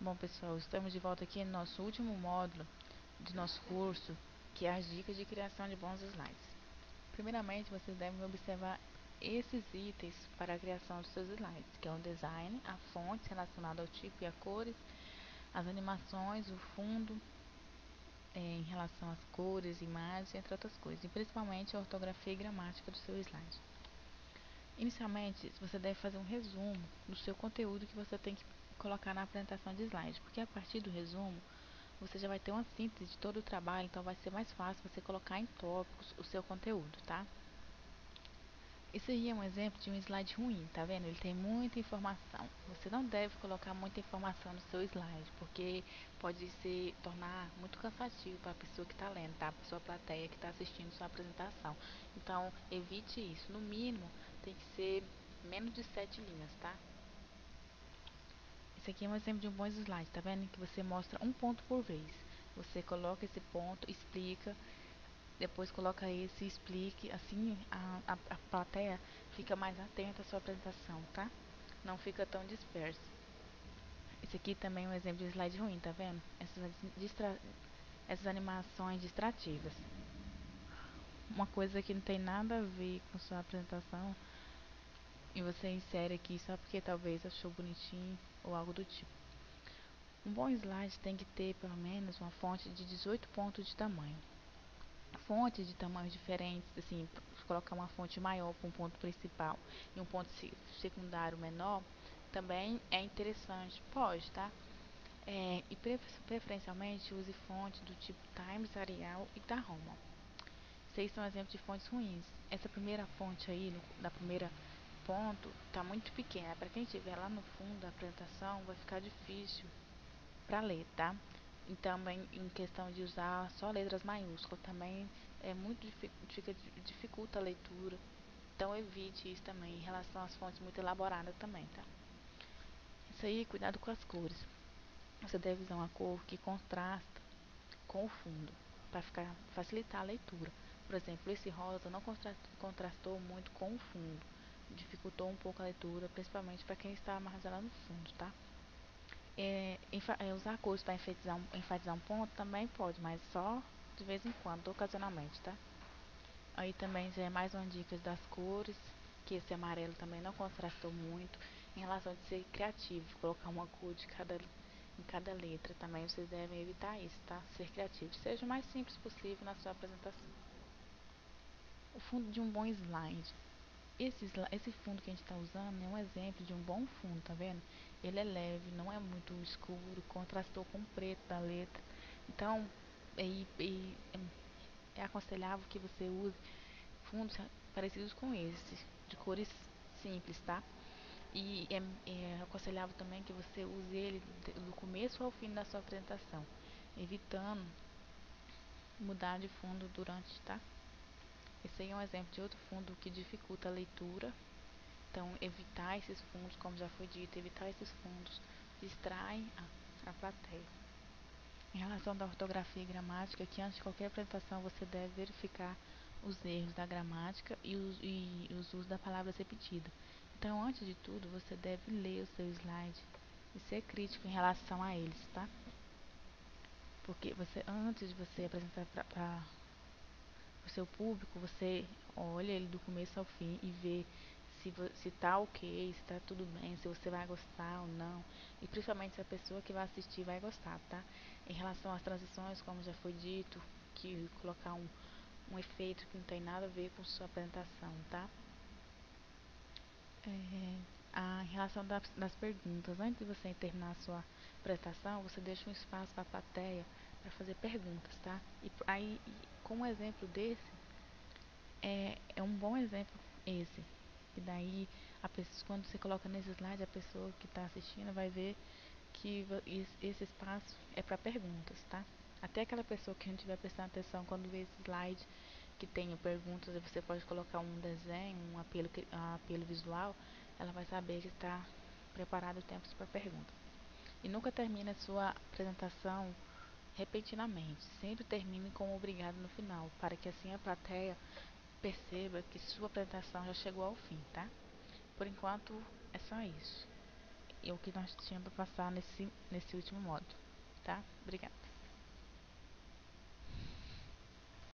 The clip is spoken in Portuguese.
Bom, pessoal, estamos de volta aqui no nosso último módulo de nosso curso, que é as dicas de criação de bons slides. Primeiramente, vocês devem observar esses itens para a criação dos seus slides, que é o design, a fonte relacionada ao tipo e a cores, as animações, o fundo, em relação às cores, imagens, entre outras coisas, e principalmente a ortografia e gramática do seu slide. Inicialmente, você deve fazer um resumo do seu conteúdo que você tem que colocar na apresentação de slide, porque a partir do resumo você já vai ter uma síntese de todo o trabalho, então vai ser mais fácil você colocar em tópicos o seu conteúdo, tá? Esse aí é um exemplo de um slide ruim, tá vendo? Ele tem muita informação. Você não deve colocar muita informação no seu slide, porque pode tornar muito cansativo para a pessoa que está lendo, tá? Para a sua plateia que está assistindo sua apresentação. Então, evite isso. No mínimo, tem que ser menos de 7 linhas, tá? Esse aqui é um exemplo de um bom slide, tá vendo? Que você mostra um ponto por vez. Você coloca esse ponto, explica, depois coloca esse e explique, assim a plateia fica mais atenta à sua apresentação, tá? Não fica tão dispersa. Esse aqui também é um exemplo de slide ruim, tá vendo? Essas animações distrativas. Uma coisa que não tem nada a ver com sua apresentação e você insere aqui só porque talvez achou bonitinho ou algo do tipo. Um bom slide tem que ter pelo menos uma fonte de 18 pontos de tamanho. Fontes de tamanhos diferentes, assim, colocar uma fonte maior para um ponto principal e um ponto secundário menor, também é interessante, pode, tá? E preferencialmente use fontes do tipo Times, Arial e da Roma. Esses são exemplos de fontes ruins. Essa primeira fonte aí, da primeira ponto, tá muito pequena. Para quem estiver lá no fundo da apresentação, vai ficar difícil para ler, tá? E também em questão de usar só letras maiúsculas, também é muito dificulta a leitura. Então evite isso também em relação às fontes muito elaboradas também, tá? Isso aí, cuidado com as cores. Você deve usar uma cor que contrasta com o fundo para facilitar a leitura. Por exemplo, esse rosa não contrastou muito com o fundo, dificultou um pouco a leitura, principalmente para quem está mais lá no fundo, tá? Usar cores para enfatizar um ponto também pode, mas só de vez em quando, ocasionalmente, tá? Aí também já é mais uma dica das cores, que esse amarelo também não contrastou muito. Em relação de ser criativo, colocar uma cor em cada letra, também vocês devem evitar isso, tá? Ser criativo. Seja o mais simples possível na sua apresentação. O fundo de um bom slide. Esse fundo que a gente está usando é um exemplo de um bom fundo, tá vendo? Ele é leve, não é muito escuro, contrastou com o preto da letra. Então, é aconselhável que você use fundos parecidos com esse, de cores simples, tá? E é aconselhável também que você use ele do começo ao fim da sua apresentação, evitando mudar de fundo durante, tá? Esse aí é um exemplo de outro fundo que dificulta a leitura. Então, evitar esses fundos, como já foi dito, evitar esses fundos distraem a plateia. Em relação à ortografia e gramática, que antes de qualquer apresentação você deve verificar os erros da gramática e os usos da palavras repetidas. Então, antes de tudo, você deve ler o seu slide e ser crítico em relação a eles, tá? Porque antes de você apresentar para o seu público, você olha ele do começo ao fim e vê se tá ok, se tá tudo bem, se você vai gostar ou não. E principalmente se a pessoa que vai assistir vai gostar, tá? Em relação às transições, como já foi dito, que colocar um efeito que não tem nada a ver com sua apresentação, tá? Em relação das perguntas, antes de você terminar a sua apresentação, você deixa um espaço para a plateia para fazer perguntas, tá? E aí, com um exemplo desse, é um bom exemplo esse. E daí, quando você coloca nesse slide, a pessoa que está assistindo vai ver que esse espaço é para perguntas, tá? Até aquela pessoa que não estiver prestando atenção quando vê esse slide que tem perguntas, você pode colocar um desenho, um apelo visual, ela vai saber que está preparado o tempo para perguntas. E nunca termine a sua apresentação repentinamente. Sempre termine com um obrigado no final, para que assim a plateia perceba que sua apresentação já chegou ao fim, tá? Por enquanto é só isso. e o que nós tínhamos para passar nesse último modo, tá? Obrigada.